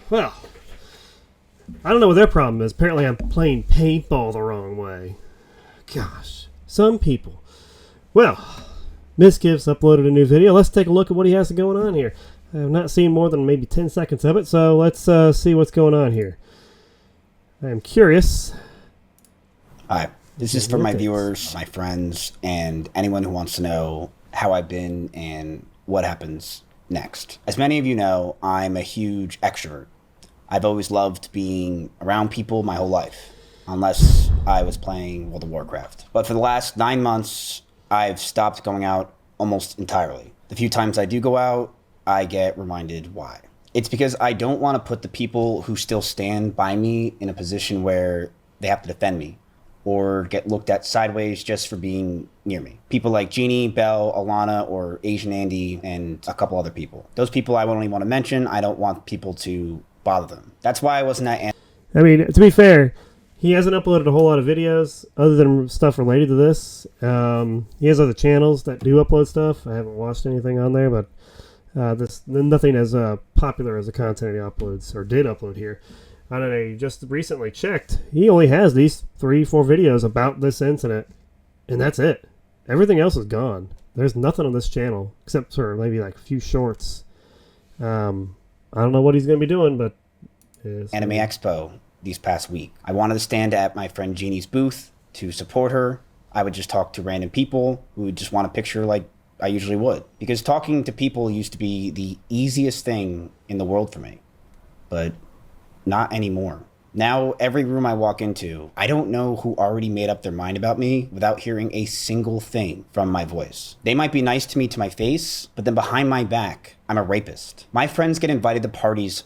Well, I don't know what their problem is. Apparently I'm playing paintball the wrong way. Gosh, some people. Well, Mizkif's uploaded a new video. Let's take a look at what he has going on here. I have not seen more than maybe 10 seconds of it, so let's see what's going on here. I am curious. Hi, this is for my viewers, my friends, and anyone who wants to know how I've been and what happens next. As many of you know, I'm a huge extrovert. I've always loved being around people my whole life, unless I was playing World of Warcraft. But for the last 9 months, I've stopped going out almost entirely. The few times I do go out, I get reminded why. It's because I don't want to put the people who still stand by me in a position where they have to defend me or get looked at sideways just for being near me. People like Jeannie, Belle, Alana, or Asian Andy, and a couple other people. Those people I won't even want to mention. I don't want people to bother them. That's why I wasn't at... I mean, to be fair, he hasn't uploaded a whole lot of videos other than stuff related to this. He has other channels that do upload stuff. I haven't watched anything on there, but nothing as popular as the content he uploads or did upload here. I don't know, just recently checked. He only has these 3-4 videos about this incident, and that's it. Everything else is gone. There's nothing on this channel except for maybe like a few shorts. I don't know what he's going to be doing, but Anime Expo these past week. I wanted to stand at my friend Jeannie's booth to support her. I would just talk to random people who would just want a picture like I usually would. Because talking to people used to be the easiest thing in the world for me. But not anymore. Now, every room I walk into, I don't know who already made up their mind about me without hearing a single thing from my voice. They might be nice to me to my face, but then behind my back, I'm a rapist. My friends get invited to parties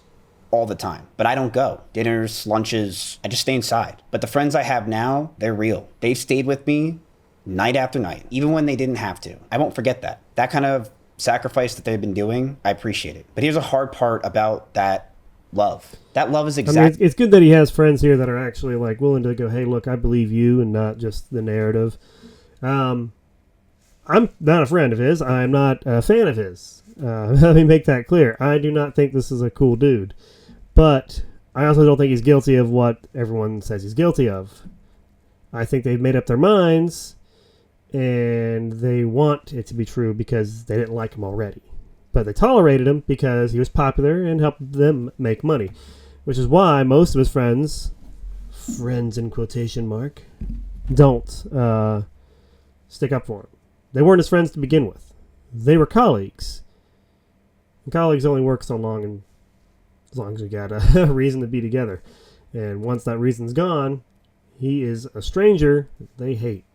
all the time, but I don't go. Dinners, lunches, I just stay inside. But the friends I have now, they're real. They've stayed with me night after night, even when they didn't have to. I won't forget that. That kind of sacrifice that they've been doing, I appreciate it. But here's a hard part about that love. That love is exactly... I mean, it's good that he has friends here that are actually like willing to go, hey, look, I believe you, and not just the narrative. I'm not a friend of his. I'm not a fan of his. Let me make that clear. I do not think this is a cool dude. But I also don't think he's guilty of what everyone says he's guilty of. I think they've made up their minds, and they want it to be true because they didn't like him already. But they tolerated him because he was popular and helped them make money. Which is why most of his friends in quotation mark, don't stick up for him. They weren't his friends to begin with. They were colleagues. And colleagues only work so long, and as long as you got a reason to be together. And once that reason's gone, he is a stranger they hate.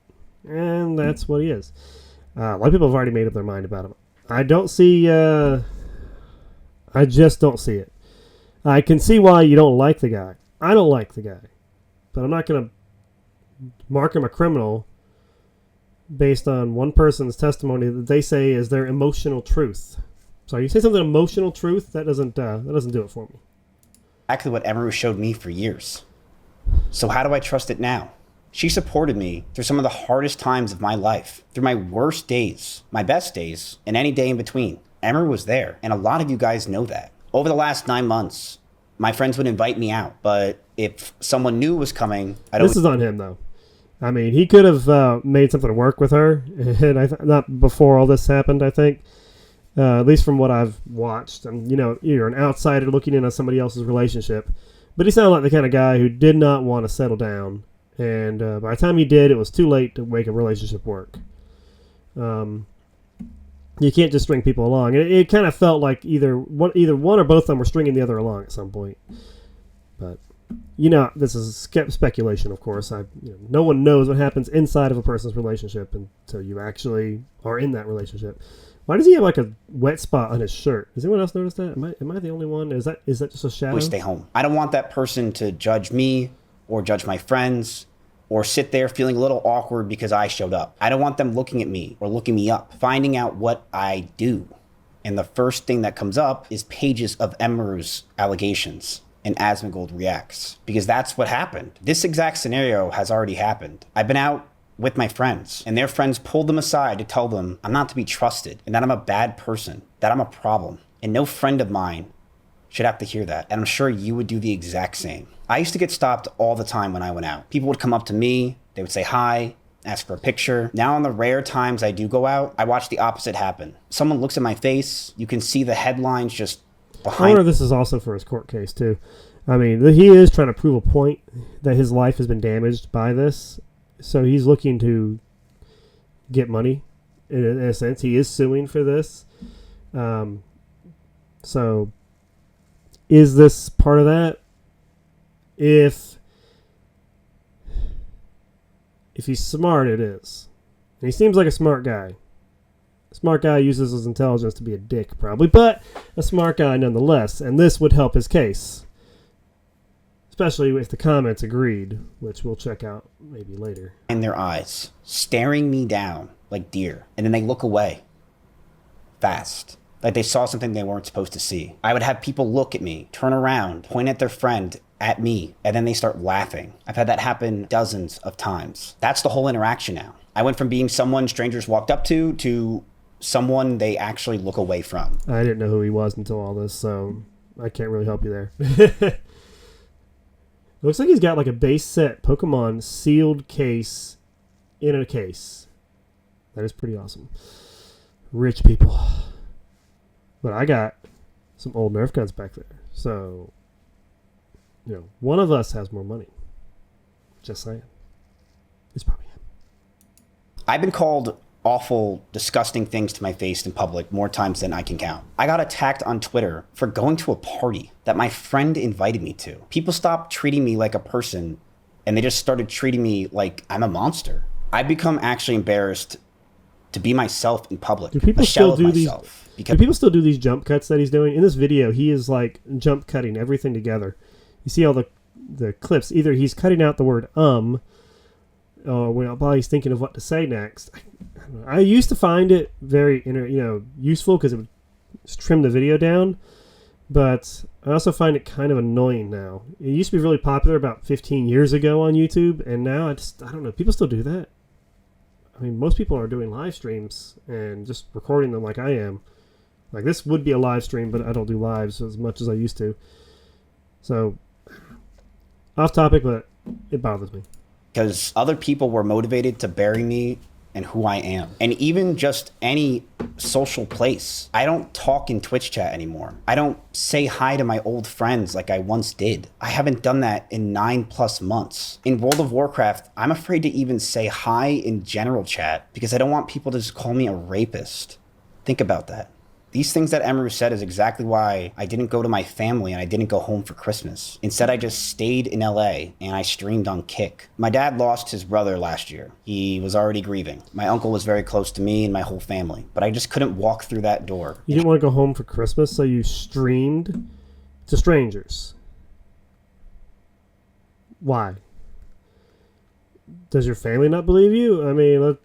And that's what he is. A lot of people have already made up their mind about him. I don't see... I just don't see it. I can see why you don't like the guy. I don't like the guy. But I'm not going to mark him a criminal based on one person's testimony that they say is their emotional truth. So you say something emotional truth, that doesn't do it for me. Exactly what Emeru showed me for years. So how do I trust it now? She supported me through some of the hardest times of my life, through my worst days, my best days, and any day in between. Emeru was there, and a lot of you guys know that. Over the last 9 months, my friends would invite me out, but if someone new was coming, This is on him, though. I mean, he could have made something work with her, and not before all this happened, I think. At least from what I've watched. And, you know, you're an outsider looking in on somebody else's relationship. But he sounded like the kind of guy who did not want to settle down. And by the time he did, it was too late to make a relationship work. You can't just string people along. It kind of felt like either one or both of them were stringing the other along at some point. But, you know, this is speculation, of course. No one knows what happens inside of a person's relationship until you actually are in that relationship. Why does he have like a wet spot on his shirt? Has anyone else noticed that? Am I the only one? Is that just a shadow? We stay home. I don't want that person to judge me or judge my friends or sit there feeling a little awkward because I showed up. I don't want them looking at me or looking me up, finding out what I do. And the first thing that comes up is pages of Emeru's allegations, and Asmongold reacts. Because that's what happened. This exact scenario has already happened. I've been out with my friends, and their friends pulled them aside to tell them I'm not to be trusted and that I'm a bad person, that I'm a problem. And no friend of mine should have to hear that. And I'm sure you would do the exact same. I used to get stopped all the time when I went out. People would come up to me, they would say hi, ask for a picture. Now on the rare times I do go out, I watch the opposite happen. Someone looks at my face, you can see the headlines just behind. I wonder if this is also for his court case too. I mean, he is trying to prove a point that his life has been damaged by this. So he's looking to get money in a sense. He is suing for this. So is this part of that? If he's smart, it is. And he seems like a smart guy. A smart guy uses his intelligence to be a dick, probably, but a smart guy nonetheless. And this would help his case. Especially if the comments agreed, which we'll check out maybe later. In their eyes, staring me down like deer. And then they look away. Fast. Like they saw something they weren't supposed to see. I would have people look at me, turn around, point at their friend, at me, and then they start laughing. I've had that happen dozens of times. That's the whole interaction now. I went from being someone strangers walked up to someone they actually look away from. I didn't know who he was until all this, so I can't really help you there. Looks like he's got like a base set Pokemon sealed case in a case. That is pretty awesome. Rich people. But I got some old Nerf guns back there. So, one of us has more money. Just saying. It's probably him. I've been called awful, disgusting things to my face in public more times than I can count. I got attacked on Twitter for going to a party that my friend invited me to. People stopped treating me like a person and they just started treating me like I'm a monster. I've become actually embarrassed to be myself in public. Do people still do these? Do people still do these jump cuts that he's doing? In this video, he is like jump cutting everything together. You see all the clips. Either he's cutting out the word or while he's thinking of what to say next. I used to find it very useful because it would trim the video down, but I also find it kind of annoying now. It used to be really popular about 15 years ago on YouTube, and now I don't know. People still do that. I mean, most people are doing live streams and just recording them like I am. Like, this would be a live stream, but I don't do lives as much as I used to. So, off topic, but it bothers me. Because other people were motivated to bury me and who I am. And even just any social place. I don't talk in Twitch chat anymore. I don't say hi to my old friends like I once did. I haven't done that in 9+ months. In World of Warcraft, I'm afraid to even say hi in general chat because I don't want people to just call me a rapist. Think about that. These things that Emeru said is exactly why I didn't go to my family and I didn't go home for Christmas. Instead, I just stayed in LA and I streamed on Kick. My dad lost his brother last year. He was already grieving. My uncle was very close to me and my whole family, but I just couldn't walk through that door. You didn't want to go home for Christmas, so you streamed to strangers. Why? Does your family not believe you? I mean,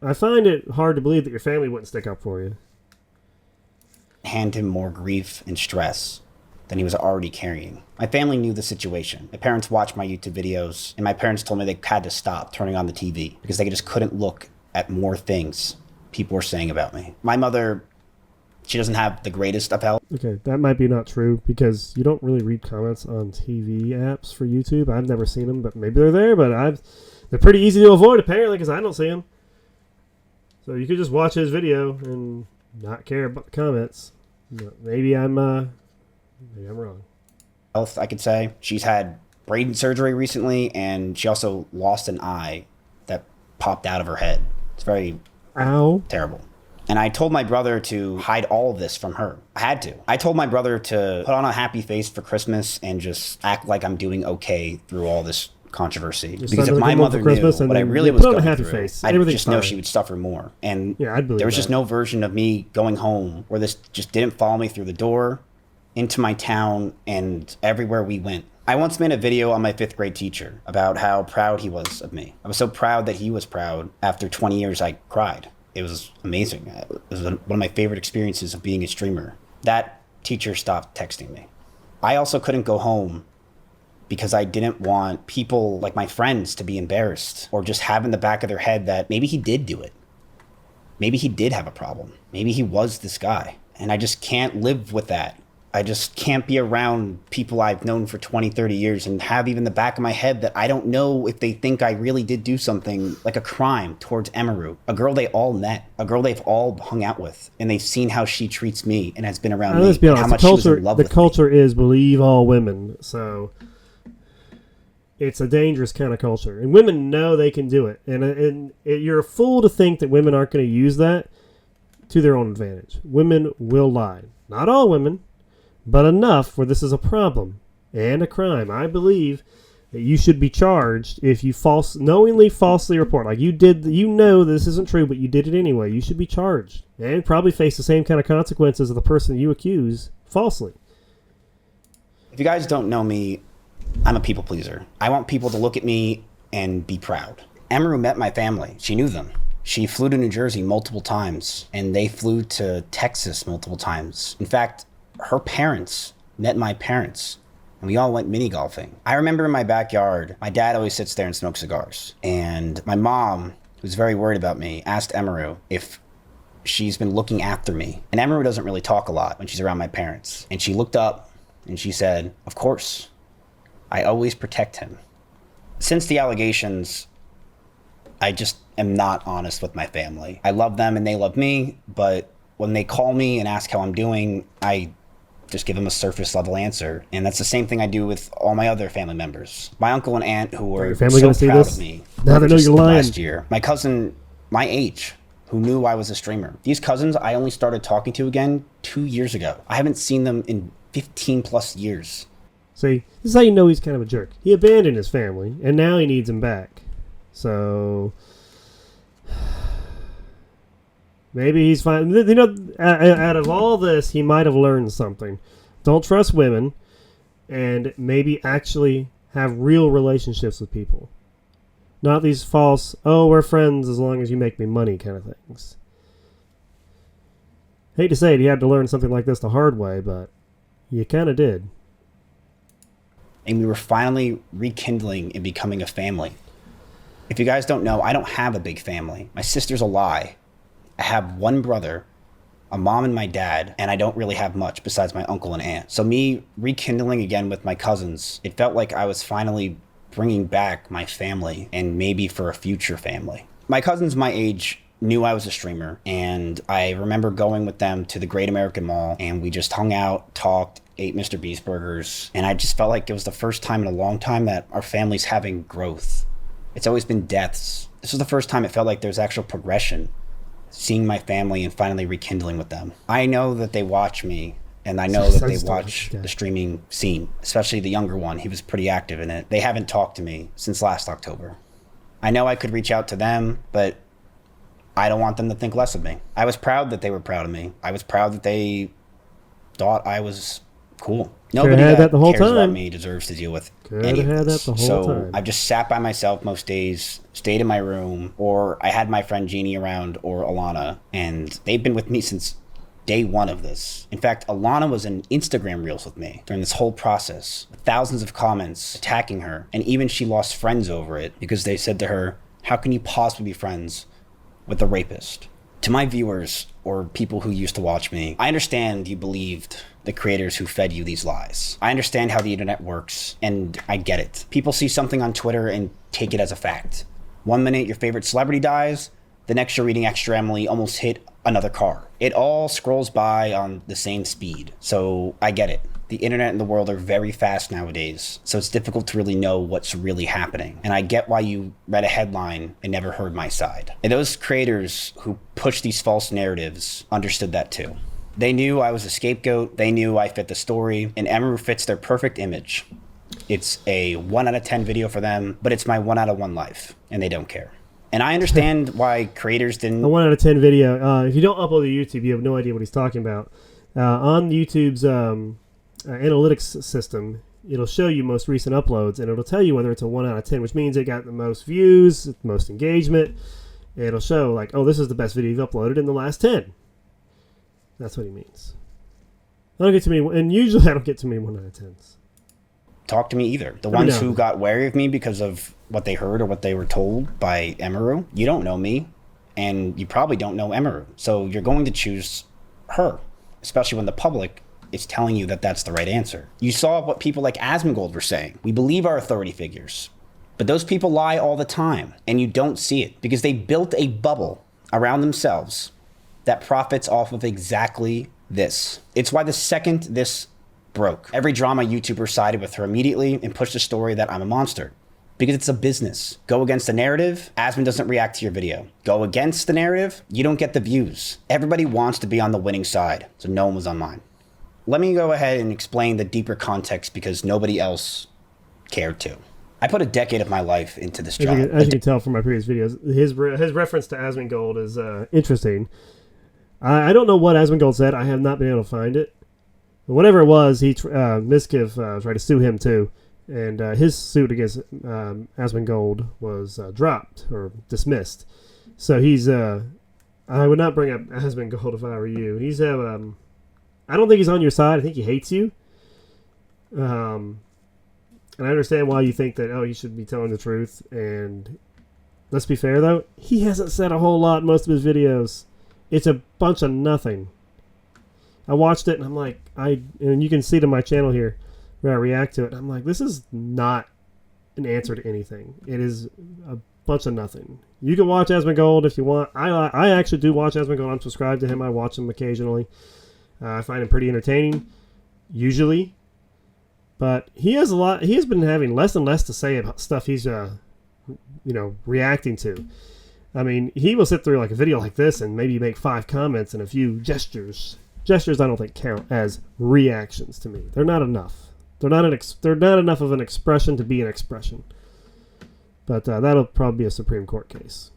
I find it hard to believe that your family wouldn't stick up for you. Hand him more grief and stress than he was already carrying. My family knew the situation. My parents watched my YouTube videos, and my parents told me they had to stop turning on the TV because they just couldn't look at more things people were saying about me. My mother, she doesn't have the greatest of health. Okay, that might be not true because you don't really read comments on TV apps for YouTube. I've never seen them, but maybe they're there, but they're pretty easy to avoid apparently because I don't see them. So you could just watch his video and not care about the comments. Maybe I'm wrong. Health, I could say. She's had brain surgery recently, and she also lost an eye that popped out of her head. It's very terrible. And I told my brother to hide all of this from her. I had to. I told my brother to put on a happy face for Christmas and just act like I'm doing okay through all this controversy. Because if my mother knew what I really was going through, I'd just know she would suffer more. And there was just no version of me going home where this just didn't follow me through the door, into my town, and everywhere we went. I once made a video on my 5th grade teacher about how proud he was of me. I was so proud that he was proud. After 20 years, I cried. It was amazing. It was one of my favorite experiences of being a streamer. That teacher stopped texting me. I also couldn't go home because I didn't want people like my friends to be embarrassed or just have in the back of their head that maybe he did do it. Maybe he did have a problem. Maybe he was this guy. And I just can't live with that. I just can't be around people I've known for 20, 30 years and have even the back of my head that I don't know if they think I really did do something like a crime towards Emaru, a girl they all met, a girl they've all hung out with, and they've seen how she treats me and has been around me. Let's be honest, how much she was in love with me. The culture is believe all women, so it's a dangerous kind of culture. And women know they can do it. And you're a fool to think that women aren't going to use that to their own advantage. Women will lie. Not all women, but enough where this is a problem and a crime. I believe that you should be charged if you knowingly falsely report. Like you know this isn't true, but you did it anyway. You should be charged and probably face the same kind of consequences of the person you accuse falsely. If you guys don't know me, I'm a people pleaser. I want people to look at me and be proud. Emaru met my family. She knew them. She flew to New Jersey multiple times, and they flew to Texas multiple times. In fact, her parents met my parents, and we all went mini golfing. I remember in my backyard, my dad always sits there and smokes cigars. And my mom, who's very worried about me, asked Emaru if she's been looking after me. And Emaru doesn't really talk a lot when she's around my parents. And she looked up and she said, "Of course, I always protect him." Since the allegations, I just am not honest with my family. I love them and they love me, but when they call me and ask how I'm doing, I just give them a surface level answer. And that's the same thing I do with all my other family members. My uncle and aunt who were so proud of me. Now they know you're lying. Last year. My cousin, my age, who knew I was a streamer. These cousins I only started talking to again 2 years ago. I haven't seen them in 15 plus years. See, this is how you know he's kind of a jerk. He abandoned his family, and now he needs them back. So maybe he's fine. You know, out of all this, he might have learned something. Don't trust women, and maybe actually have real relationships with people. Not these false, oh, we're friends as long as you make me money kind of things. Hate to say it, he had to learn something like this the hard way, but you kind of did. And we were finally rekindling and becoming a family. If you guys don't know, I don't have a big family. My sister's a lie. I have one brother, a mom and my dad, and I don't really have much besides my uncle and aunt. So me rekindling again with my cousins, it felt like I was finally bringing back my family and maybe for a future family. My cousins my age knew I was a streamer, and I remember going with them to the Great American Mall, and we just hung out, talked, ate Mr. Beast burgers, and I just felt like it was the first time in a long time that our family's having growth. It's always been deaths. This was the first time it felt like there's actual progression, seeing my family and finally rekindling with them. I know that they watch me, and I know that they watch the streaming scene, especially the younger one. He was pretty active in it. They haven't talked to me since last October. I know I could reach out to them, but I don't want them to think less of me. I was proud that they were proud of me. I was proud that they thought I was cool. Nobody that cares about me deserves to deal with any of this. So I've just sat by myself most days, stayed in my room, or I had my friend Jeannie around or Alana, and they've been with me since day one of this. In fact, Alana was in Instagram Reels with me during this whole process, with thousands of comments attacking her, and even she lost friends over it because they said to her, "How can you possibly be friends with a rapist?" To my viewers or people who used to watch me, I understand you believed the creators who fed you these lies. I understand how the internet works, and I get it. People see something on Twitter and take it as a fact. 1 minute your favorite celebrity dies, the next you're reading Extra Emily almost hit another car. It all scrolls by on the same speed, so I get it. The internet and the world are very fast nowadays, so it's difficult to really know what's really happening. And I get why you read a headline and never heard my side. And those creators who push these false narratives understood that too. They knew I was a scapegoat, they knew I fit the story, and Emaru fits their perfect image. It's a 1 out of 10 video for them, but it's my 1 out of 1 life, and they don't care. And I understand why creators didn't... A 1 out of 10 video. If you don't upload to YouTube, you have no idea what he's talking about. On YouTube's analytics system, it'll show you most recent uploads, and it'll tell you whether it's a 1 out of 10, which means it got the most views, the most engagement. It'll show, like, oh, this is the best video you've uploaded in the last 10. That's what he means. I don't get too many, and usually I don't get too many 1 out of 10s. talk to me either. The Let me ones know. who got wary of me because of what they heard or what they were told by Emiru, you don't know me, and you probably don't know Emiru. So you're going to choose her, especially when the public is telling you that that's the right answer. You saw what people like Asmongold were saying. We believe our authority figures. But those people lie all the time, and you don't see it because they built a bubble around themselves that profits off of exactly this. It's why the second this broke, every drama YouTuber sided with her immediately and pushed the story that I'm a monster. Because it's a business. Go against the narrative, Asmon doesn't react to your video. Go against the narrative, you don't get the views. Everybody wants to be on the winning side, so no one was on mine. Let me go ahead and explain the deeper context because nobody else cared to. I put a decade of my life into this job. As you can tell from my previous videos, his reference to Asmongold is interesting. I don't know what Asmongold said. I have not been able to find it. But whatever it was, Mizkif tried to sue him too. And his suit against Asmongold was dropped or dismissed. So he's... I would not bring up Asmongold if I were you. He's... I don't think he's on your side. I think he hates you. And I understand why you think that, he should be telling the truth. And let's be fair, though. He hasn't said a whole lot in most of his videos. It's a bunch of nothing. I watched it, and I'm like, and you can see it on my channel here, where I react to it. And I'm like, this is not an answer to anything. It is a bunch of nothing. You can watch Asmongold if you want. I actually do watch Asmongold. I'm subscribed to him. I watch him occasionally. I find him pretty entertaining, usually. But he has been having less and less to say about stuff he's, reacting to. I mean, he will sit through like a video like this and maybe make 5 comments and a few gestures. Gestures I don't think count as reactions to me. They're not enough. They're not enough of an expression to be an expression. But that'll probably be a Supreme Court case.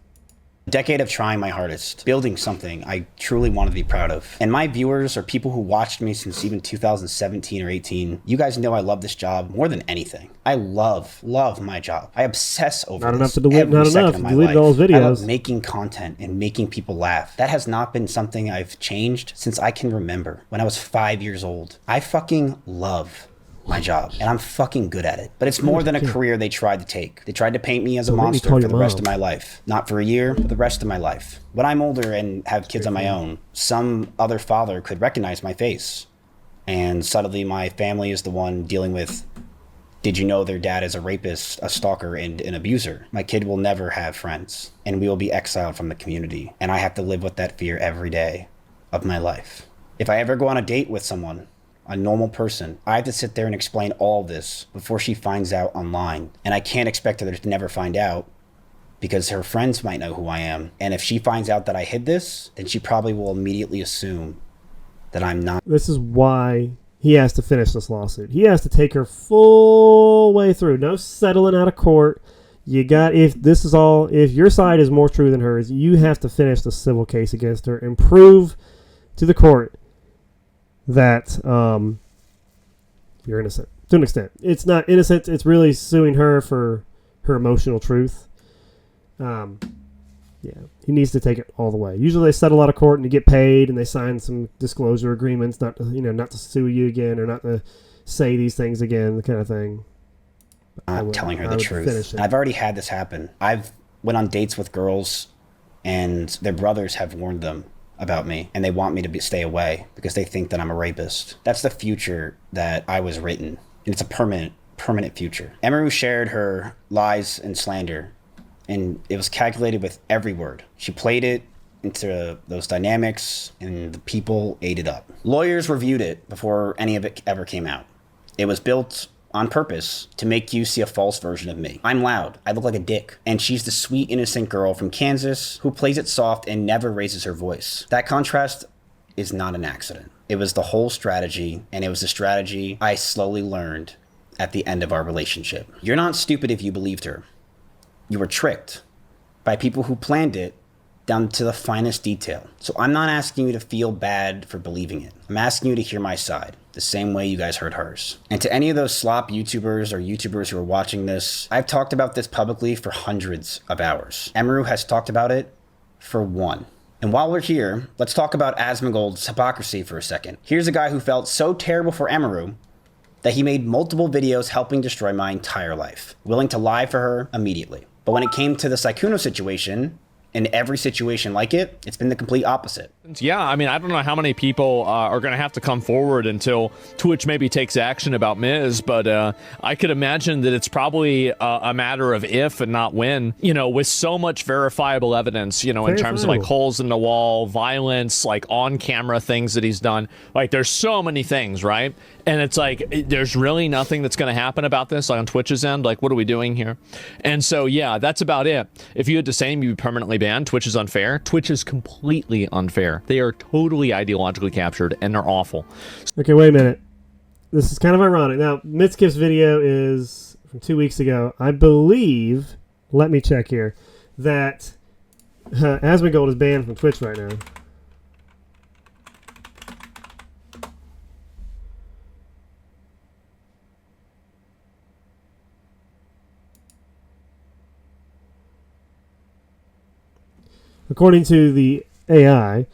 A decade of trying my hardest, building something I truly want to be proud of. And my viewers are people who watched me since even 2017 or 18. You guys know I love this job more than anything. I love my job. I obsess over not this enough to delete, not enough to delete all his I videos. love making content and making people laugh. That has not been something I've changed since I can remember. When I was 5 years old, I fucking love my job, and I'm fucking good at it. But it's more than a career they tried to take. They tried to paint me as a monster for the rest of my life. Not for a year, but the rest of my life. When I'm older and have kids on my own, some other father could recognize my face. And suddenly my family is the one dealing with, did you know their dad is a rapist, a stalker, and an abuser? My kid will never have friends, and we will be exiled from the community. And I have to live with that fear every day of my life. If I ever go on a date with someone, a normal person, I have to sit there and explain all this before she finds out online. And I can't expect her to never find out because her friends might know who I am. And if she finds out that I hid this, then she probably will immediately assume that I'm not. This is why he has to finish this lawsuit. He has to take her full way through. No settling out of court. If your side is more true than hers, you have to finish the civil case against her and prove to the court that you're innocent to an extent. It's not innocent. It's really suing her for her emotional truth. He needs to take it all the way. Usually they settle out of court and you get paid and they sign some disclosure agreements not to sue you again or not to say these things again, the kind of thing. I'm telling her the truth. I've already had this happen. I've went on dates with girls and their brothers have warned them about me, and they want me to stay away because they think that I'm a rapist. That's the future that I was written, and it's a permanent future. Emiru shared her lies and slander, and it was calculated with every word. She played it into those dynamics, and the people ate it up. Lawyers reviewed it before any of it ever came out. It was built on purpose to make you see a false version of me. I'm loud. I look like a dick. And she's the sweet, innocent girl from Kansas who plays it soft and never raises her voice. That contrast is not an accident. It was the whole strategy, and it was the strategy I slowly learned at the end of our relationship. You're not stupid if you believed her. You were tricked by people who planned it down to the finest detail. So I'm not asking you to feel bad for believing it. I'm asking you to hear my side, the same way you guys heard hers. And to any of those slop YouTubers or YouTubers who are watching this, I've talked about this publicly for hundreds of hours. Emiru has talked about it for 1. And while we're here, let's talk about Asmongold's hypocrisy for a second. Here's a guy who felt so terrible for Emiru that he made multiple videos helping destroy my entire life, willing to lie for her immediately. But when it came to the Sykkuno situation, in every situation like it, it's been the complete opposite. Yeah, I mean, I don't know how many people are going to have to come forward until Twitch maybe takes action about Miz, but I could imagine that it's probably a matter of if and not when, you know, with so much verifiable evidence, you know, in terms of like holes in the wall, violence, like on-camera things that he's done. Like, there's so many things, right? And it's like, there's really nothing that's going to happen about this, like on Twitch's end. Like, what are we doing here? And so, yeah, that's about it. If you had to say you'd be permanently banned, Twitch is unfair. Twitch is completely unfair. They are totally ideologically captured, and they're awful. Okay, wait a minute. This is kind of ironic. Now, Mizkif's video is from 2 weeks ago. I believe, let me check here, that Asmongold is banned from Twitch right now. According to the AI,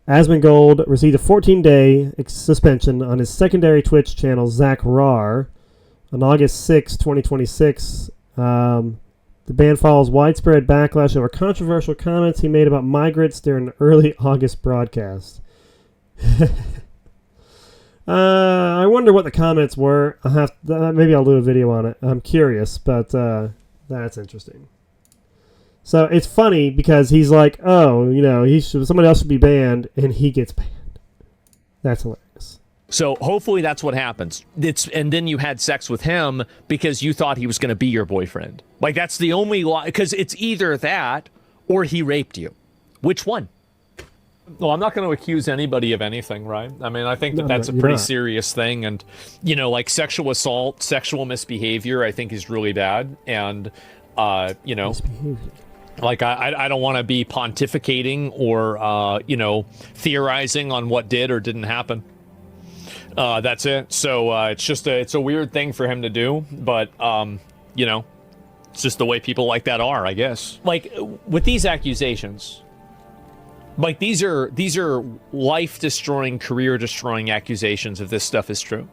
Asmongold received a 14-day suspension on his secondary Twitch channel, Zach Rar, on August 6, 2026. The ban follows widespread backlash over controversial comments he made about migrants during an early August broadcast. I wonder what the comments were. Maybe I'll do a video on it. I'm curious, but that's interesting. So it's funny because he's like, oh, you know, somebody else should be banned, and he gets banned. That's hilarious. So hopefully that's what happens. And then you had sex with him because you thought he was going to be your boyfriend. Like, that's the only lie, because it's either that or he raped you. Which one? Well, I'm not going to accuse anybody of anything, right? I mean, I think that's a pretty serious thing. And, you know, like sexual assault, sexual misbehavior, I think is really bad. And, you know... Like, I don't want to be pontificating or, you know, theorizing on what did or didn't happen. That's it. So it's a weird thing for him to do. But, you know, it's just the way people like that are, I guess. Like, with these accusations, like, these are life-destroying, career-destroying accusations if this stuff is true.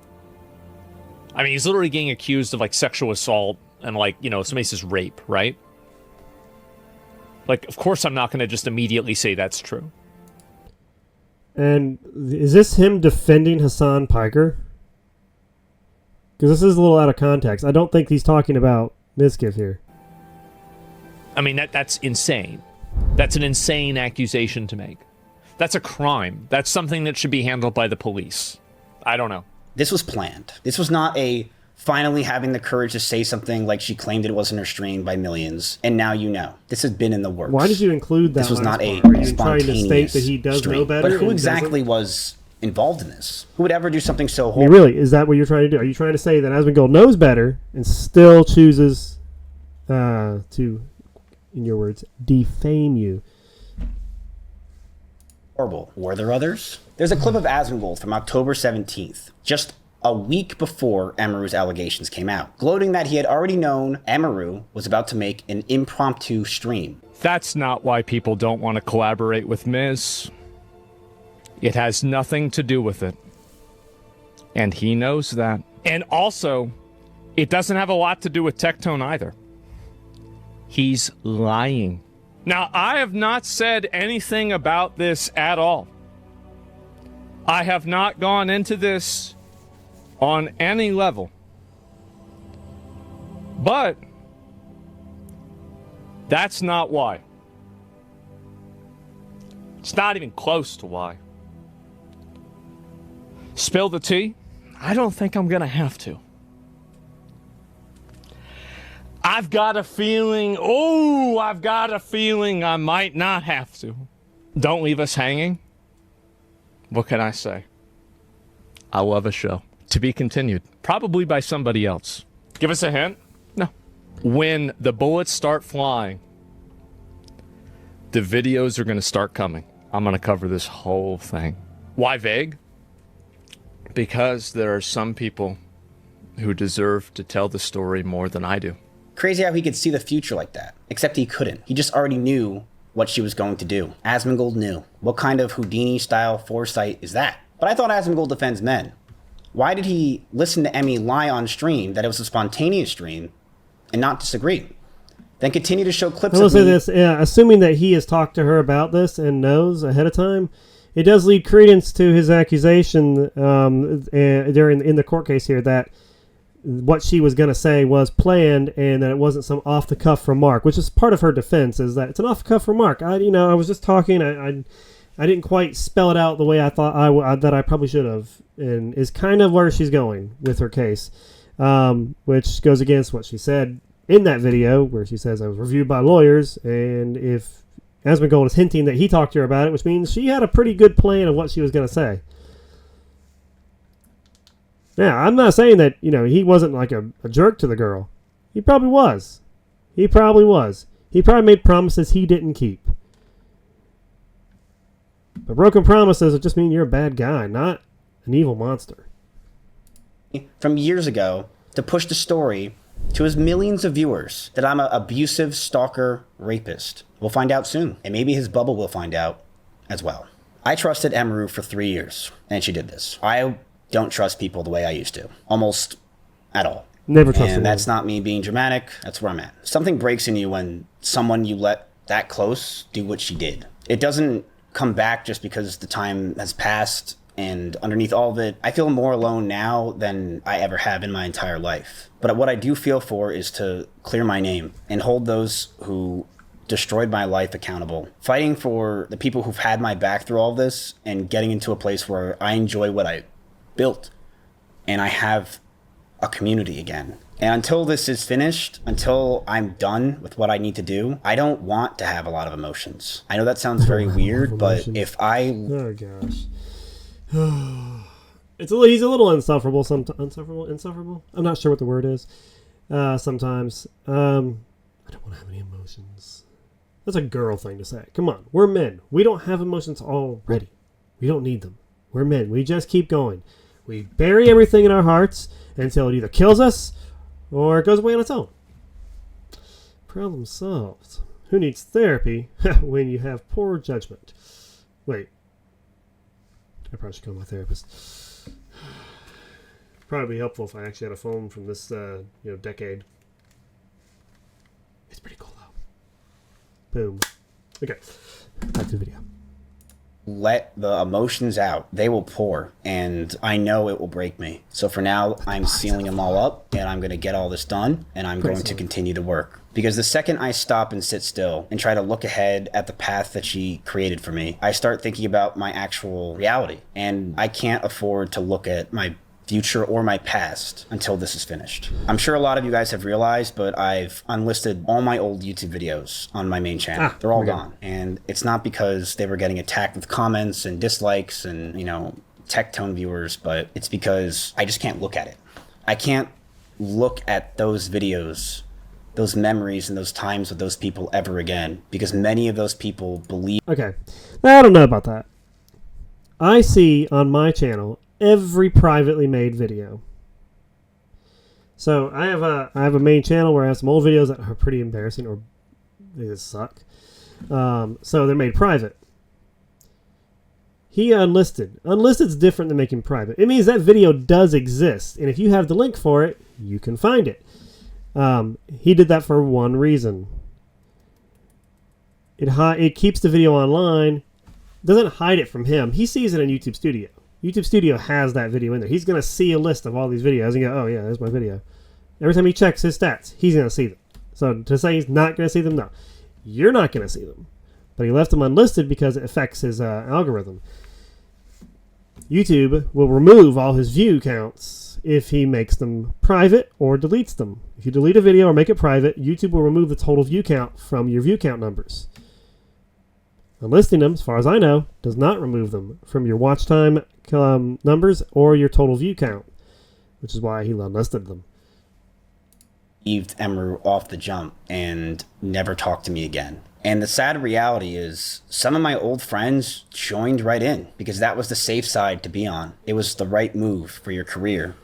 I mean, he's literally getting accused of, like, sexual assault and, like, you know, somebody says rape, right? Like, of course I'm not going to just immediately say that's true. And is this him defending Hassan Piker? Because this is a little out of context. I don't think he's talking about Mizkif here. I mean, that's insane. That's an insane accusation to make. That's a crime. That's something that should be handled by the police. I don't know. This was planned. This was not a finally having the courage to say something like she claimed it wasn't her stream by millions, and now you know. This has been in the works. Why did you include that? This was not a spontaneous trying to state that he does stream. know better? But who exactly was involved in this? Who would ever do something so horrible? I mean, really, is that what you're trying to do? Are you trying to say that Asmongold knows better and still chooses to, in your words, defame you? Horrible. Were there others? There's a clip of Asmongold from October 17th, just a week before Emaru's allegations came out, gloating that he had already known Emaru was about to make an impromptu stream. That's not why people don't want to collaborate with Miz. It has nothing to do with it. And he knows that. And also, it doesn't have a lot to do with Tectone either. He's lying. Now, I have not said anything about this at all. I have not gone into this on any level. But that's not why. It's not even close to why. Spill the tea? I don't think I'm gonna have to. I've got a feeling I might not have to. Don't leave us hanging. What can I say? I love a show. To be continued. Probably by somebody else. Give us a hint? No. When the bullets start flying, the videos are going to start coming. I'm going to cover this whole thing. Why vague? Because there are some people who deserve to tell the story more than I do. Crazy how he could see the future like that. Except he couldn't. He just already knew what she was going to do. Asmongold knew. What kind of Houdini-style foresight is that? But I thought Asmongold defends men. Why did he listen to Emmy lie on stream that it was a spontaneous stream and not disagree? Then continue to show clips I will of say me. this, assuming that he has talked to her about this and knows ahead of time, it does lead credence to his accusation in the court case here that what she was going to say was planned and that it wasn't some off-the-cuff remark, which is part of her defense, is that it's an off-the-cuff remark. I was just talking. I didn't quite spell it out the way I thought that I probably should have, and is kind of where she's going with her case, which goes against what she said in that video where she says I was reviewed by lawyers, and if Asmongold is hinting that he talked to her about it, which means she had a pretty good plan of what she was going to say. Now, I'm not saying that, he wasn't like a jerk to the girl. He probably was. He probably made promises he didn't keep. But broken promises would just mean you're a bad guy, not an evil monster. From years ago to push the story to his millions of viewers that I'm an abusive stalker rapist. We'll find out soon, and maybe his bubble will find out as well. I trusted Emaru for 3 years, and she did this. I don't trust people the way I used to, almost at all. Never trusted. And that's not me being dramatic. That's where I'm at. Something breaks in you when someone you let that close do what she did. It doesn't come back just because the time has passed. And underneath all of it, I feel more alone now than I ever have in my entire life. But what I do feel for is to clear my name and hold those who destroyed my life accountable. Fighting for the people who've had my back through all this and getting into a place where I enjoy what I built and I have a community again. And until this is finished, until I'm done with what I need to do, I don't want to have a lot of emotions. I know that sounds very weird, but if I... Oh, gosh. He's a little insufferable sometimes. Insufferable? I'm not sure what the word is. Sometimes. I don't want to have any emotions. That's a girl thing to say. Come on. We're men. We don't have emotions already. We don't need them. We're men. We just keep going. We bury everything in our hearts until it either kills us or it goes away on its own. Problem solved. Who needs therapy when you have poor judgment? Wait. I probably should go to my therapist. Probably be helpful if I actually had a phone from this, decade. It's pretty cool though. Boom. Okay, back to the video. Let the emotions out. They will pour, and I know it will break me. So for now, I'm sealing them all up, and I'm going to get all this done, and I'm going to continue to work. Because the second I stop and sit still and try to look ahead at the path that she created for me, I start thinking about my actual reality. And I can't afford to look at my future or my past until this is finished. I'm sure a lot of you guys have realized, but I've unlisted all my old YouTube videos on my main channel. They're all gone. And it's not because they were getting attacked with comments and dislikes and, tech tone viewers, but it's because I just can't look at it. I can't look at those videos, those memories and those times with those people ever again, because many of those people believe. Okay. I don't know about that. I see on my channel every privately made video. So I have a main channel where I have some old videos that are pretty embarrassing or they just suck. So they're made private. He unlisted. Unlisted's different than making private. It means that video does exist, and if you have the link for it, you can find it. He did that for one reason. It keeps the video online. Doesn't hide it from him. He sees it in YouTube Studio. YouTube Studio has that video in there. He's going to see a list of all these videos and go, oh yeah, there's my video. Every time he checks his stats, he's going to see them. So to say he's not going to see them, no. You're not going to see them. But he left them unlisted because it affects his algorithm. YouTube will remove all his view counts if he makes them private or deletes them. If you delete a video or make it private, YouTube will remove the total view count from your view count numbers. Unlisting them, as far as I know, does not remove them from your watch time numbers or your total view count, which is why he unlisted them. Emaru off the jump and never talked to me again. And the sad reality is some of my old friends joined right in because that was the safe side to be on. It was the right move for your career,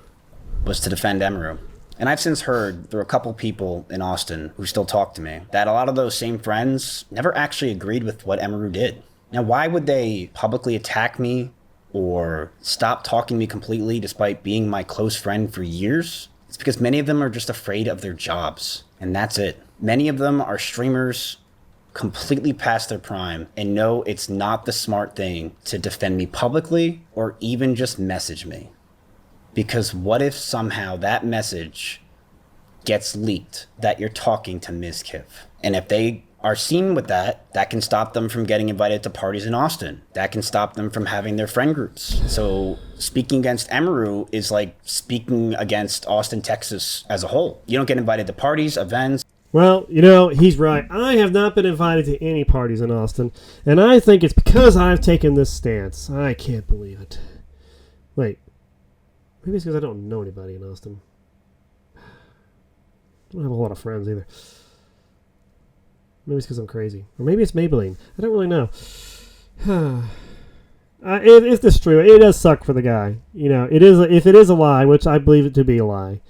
was to defend Emaru. And I've since heard through a couple people in Austin who still talk to me that a lot of those same friends never actually agreed with what Emaru did. Now, why would they publicly attack me or stop talking to me completely despite being my close friend for years, it's because many of them are just afraid of their jobs. And that's it. Many of them are streamers completely past their prime and know it's not the smart thing to defend me publicly or even just message me. Because what if somehow that message gets leaked that you're talking to Mizkif? And if they are seen with that, that can stop them from getting invited to parties in Austin. That can stop them from having their friend groups. So speaking against Emaru is like speaking against Austin, Texas as a whole. You don't get invited to parties, events. Well, you know, he's right. I have not been invited to any parties in Austin, and I think it's because I've taken this stance. I can't believe it. Wait. Maybe it's because I don't know anybody in Austin. I don't have a lot of friends either. Maybe it's because I'm crazy. Or maybe it's Maybelline. I don't really know. If this is true, it does suck for the guy. You know, if it is a lie, which I believe it to be a lie,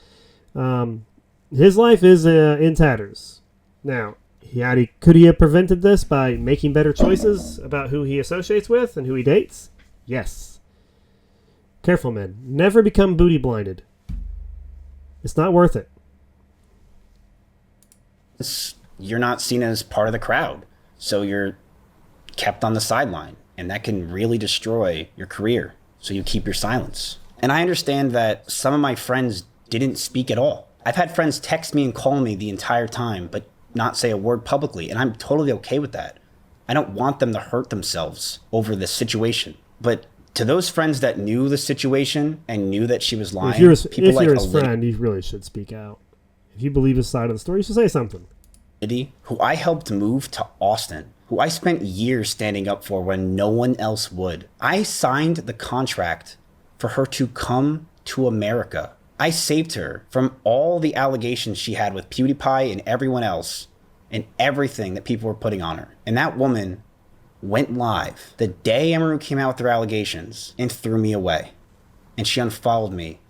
his life is in tatters. Now, could he have prevented this by making better choices about who he associates with and who he dates? Yes. Careful, men. Never become booty blinded. It's not worth it. You're not seen as part of the crowd, so you're kept on the sideline, and that can really destroy your career, so you keep your silence. And I understand that some of my friends didn't speak at all. I've had friends text me and call me the entire time, but not say a word publicly, and I'm totally okay with that. I don't want them to hurt themselves over this situation. But to those friends that knew the situation and knew that she was lying, if you're his friend, you really should speak out. If you believe his side of the story, you should say something. Who I helped move to Austin, who I spent years standing up for when no one else would. I signed the contract for her to come to America. I saved her from all the allegations she had with PewDiePie and everyone else and everything that people were putting on her. And that woman went live the day Emaru came out with her allegations and threw me away. And she unfollowed me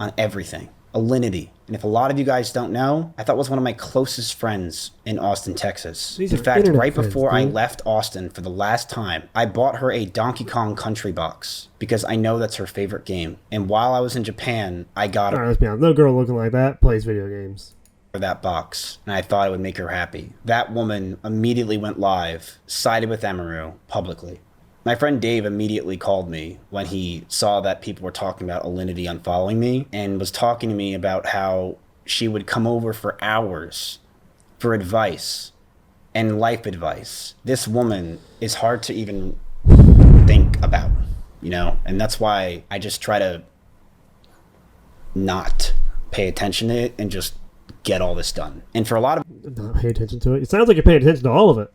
on everything. Alinity. And if a lot of you guys don't know, I thought was one of my closest friends in Austin, Texas. In fact, right before I left Austin for the last time, I bought her a Donkey Kong Country box because I know that's her favorite game. And while I was in Japan, I got her. All right, let's be honest. No girl looking like that plays video games. That box, and I thought it would make her happy. That woman immediately went live, sided with Emaru publicly. My friend Dave immediately called me when he saw that people were talking about Alinity unfollowing me and was talking to me about how she would come over for hours for advice and life advice. This woman is hard to even think about, you know, and that's why I just try to not pay attention to it and just get all this done. And for a lot of not pay attention to it. It sounds like you're paying attention to all of it.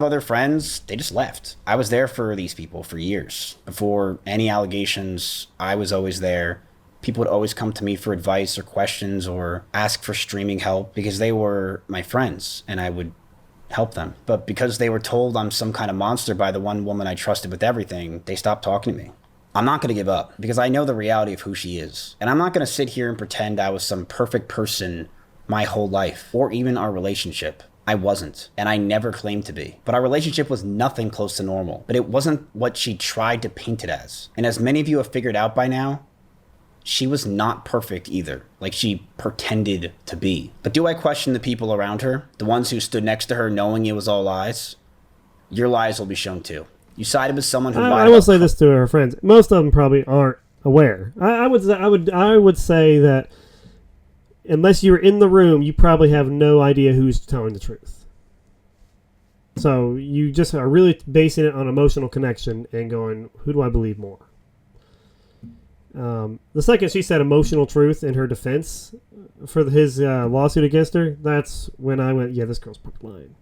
Other friends, they just left. I was there for these people for years. Before any allegations, I was always there. People would always come to me for advice or questions or ask for streaming help because they were my friends and I would help them. But because they were told I'm some kind of monster by the one woman I trusted with everything, they stopped talking to me. I'm not going to give up because I know the reality of who she is. And I'm not going to sit here and pretend I was some perfect person my whole life or even our relationship. I wasn't, and I never claimed to be. But our relationship was nothing close to normal. But it wasn't what she tried to paint it as. And as many of you have figured out by now, she was not perfect either, like she pretended to be. But do I question the people around her? The ones who stood next to her knowing it was all lies? Your lies will be shown too. You sided with someone who lied. I will say this to her friends. Most of them probably aren't aware. I would say that unless you're in the room, you probably have no idea who's telling the truth. So you just are really basing it on emotional connection and going, who do I believe more? The second she said emotional truth in her defense for his lawsuit against her, that's when I went, yeah, this girl's probably lying.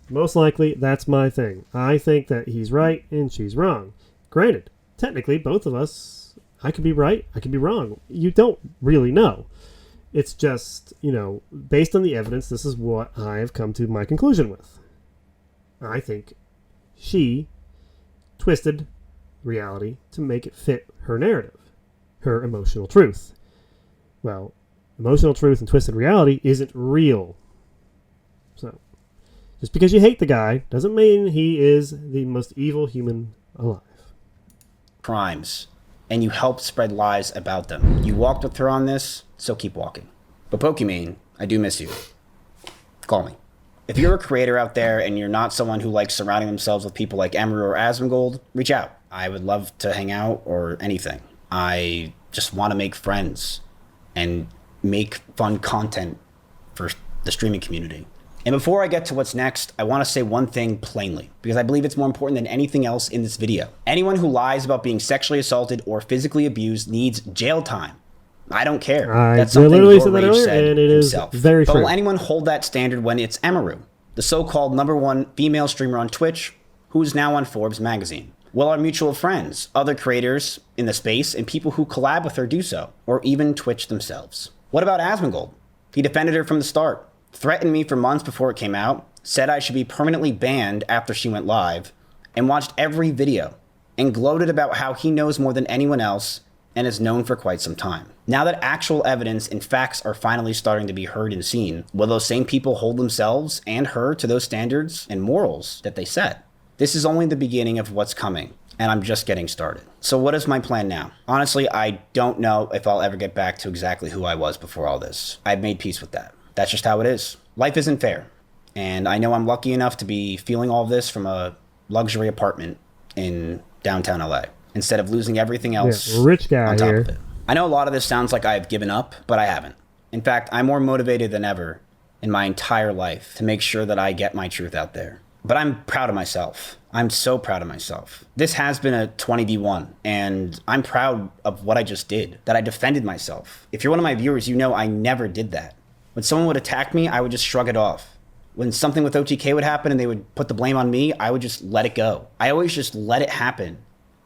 Most likely, that's my thing. I think that he's right and she's wrong. Granted, technically, both of us, I could be right, I could be wrong. You don't really know. It's just, you know, based on the evidence, this is what I have come to my conclusion with. I think she twisted reality to make it fit her narrative, her emotional truth. Well, emotional truth and twisted reality isn't real. So, just because you hate the guy doesn't mean he is the most evil human alive. crimes, and you helped spread lies about them. You walked with her on this, so keep walking. But Pokimane, I do miss you. Call me. If you're a creator out there and you're not someone who likes surrounding themselves with people like Emeru or Asmongold, reach out. I would love to hang out or anything. I just want to make friends and make fun content for the streaming community. And before I get to what's next, I want to say one thing plainly, because I believe it's more important than anything else in this video. Anyone who lies about being sexually assaulted or physically abused needs jail time. I don't care. That's something Rage said and it himself. Is very but true. Will anyone hold that standard when it's Emeru, the so-called #1 female streamer on Twitch, who's now on Forbes magazine? Will our mutual friends, other creators in the space, and people who collab with her do so, or even Twitch themselves? What about Asmongold? He defended her from the start, threatened me for months before it came out, said I should be permanently banned after she went live, and watched every video, and gloated about how he knows more than anyone else and is known for quite some time. Now that actual evidence and facts are finally starting to be heard and seen, will those same people hold themselves and her to those standards and morals that they set? This is only the beginning of what's coming, and I'm just getting started. So what is my plan now? Honestly, I don't know if I'll ever get back to exactly who I was before all this. I've made peace with that. That's just how it is. Life isn't fair, and I know I'm lucky enough to be feeling all of this from a luxury apartment in downtown LA, instead of losing everything else rich guy on top here. of it. I know a lot of this sounds like I've given up, but I haven't. In fact, I'm more motivated than ever in my entire life to make sure that I get my truth out there. But I'm proud of myself. I'm so proud of myself. This has been a 20v1, and I'm proud of what I just did, that I defended myself. If you're one of my viewers, you know I never did that. When someone would attack me, I would just shrug it off. When something with OTK would happen and they would put the blame on me, I would just let it go. I always just let it happen.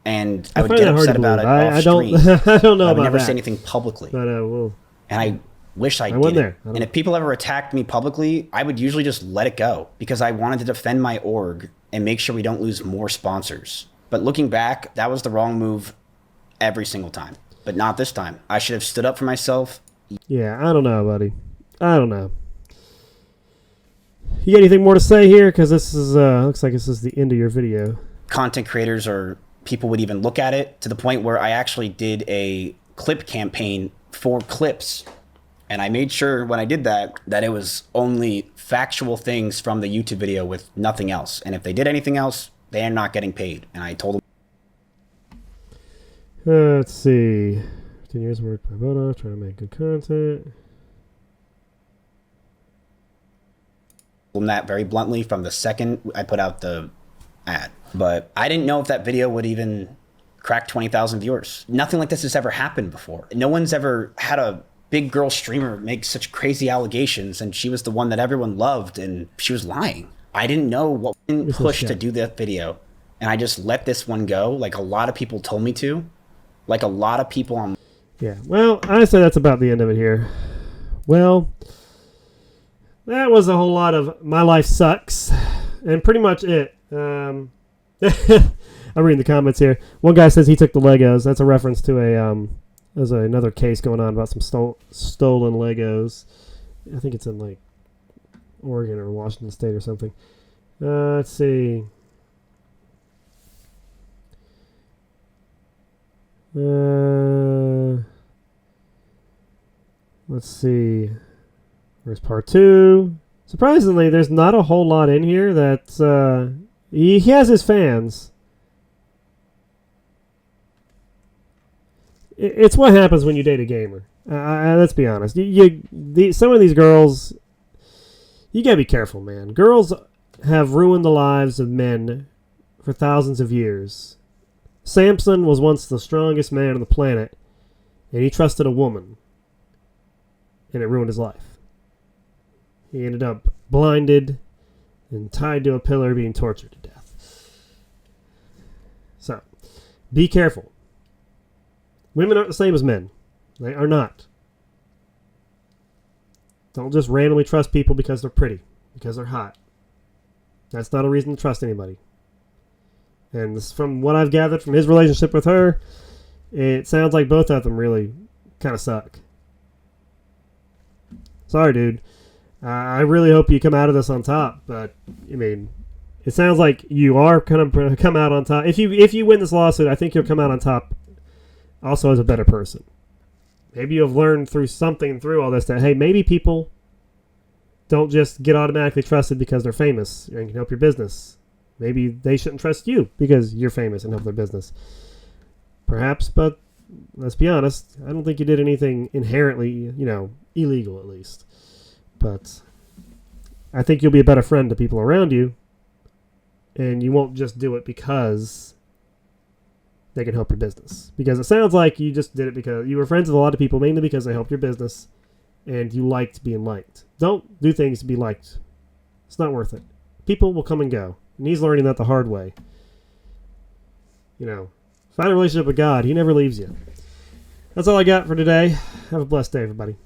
And I would get upset about it off stream. I don't know I would about never that. say anything publicly. But And I wish I wasn't did. there. And if people ever attacked me publicly, I would usually just let it go because I wanted to defend my org and make sure we don't lose more sponsors. But looking back, that was the wrong move every single time. But not this time. I should have stood up for myself. Yeah, I don't know, buddy. I don't know. You got anything more to say here? Because this is looks like this is the end of your video. Content creators or people would even look at it to the point where I actually did a clip campaign for clips. And I made sure when I did that it was only factual things from the YouTube video with nothing else. And if they did anything else, they are not getting paid. And I told them. Let's see. 10 years work by Bodo, trying to make good content. That very bluntly from the second I put out the ad. But I didn't know if that video would even crack 20,000 viewers. Nothing like this has ever happened before. No one's ever had a big girl streamer make such crazy allegations, and she was the one that everyone loved, and she was lying. I didn't know what pushed to do that video, and I just let this one go like a lot of people told me to. Like a lot of people on... Yeah, well, honestly, that's about the end of it here. Well... that was a whole lot of my life sucks, and pretty much it. I'm reading the comments here. One guy says he took the Legos. That's a reference to there's another case going on about some stolen Legos. I think it's in like Oregon or Washington State or something. Let's see. Let's see. Where's part 2? Surprisingly, there's not a whole lot in here that he has his fans. It's what happens when you date a gamer. Let's be honest. Some of these girls, you gotta be careful, man. Girls have ruined the lives of men for thousands of years. Samson was once the strongest man on the planet, and he trusted a woman, and it ruined his life. He ended up blinded and tied to a pillar being tortured to death. So, be careful. Women aren't the same as men. They are not. Don't just randomly trust people because they're pretty, because they're hot. That's not a reason to trust anybody. And this, from what I've gathered from his relationship with her, it sounds like both of them really kind of suck. Sorry, dude. I really hope you come out of this on top, but, I mean, it sounds like you are going to come out on top. If you win this lawsuit, I think you'll come out on top also as a better person. Maybe you've learned through all this that, hey, maybe people don't just get automatically trusted because they're famous and can help your business. Maybe they shouldn't trust you because you're famous and help their business. Perhaps, but let's be honest, I don't think you did anything inherently, illegal at least. But I think you'll be a better friend to people around you, and you won't just do it because they can help your business. Because it sounds like you just did it because you were friends with a lot of people, mainly because they helped your business, and you liked being liked. Don't do things to be liked. It's not worth it. People will come and go, and he's learning that the hard way. Find a relationship with God. He never leaves you. That's all I got for today. Have a blessed day, everybody.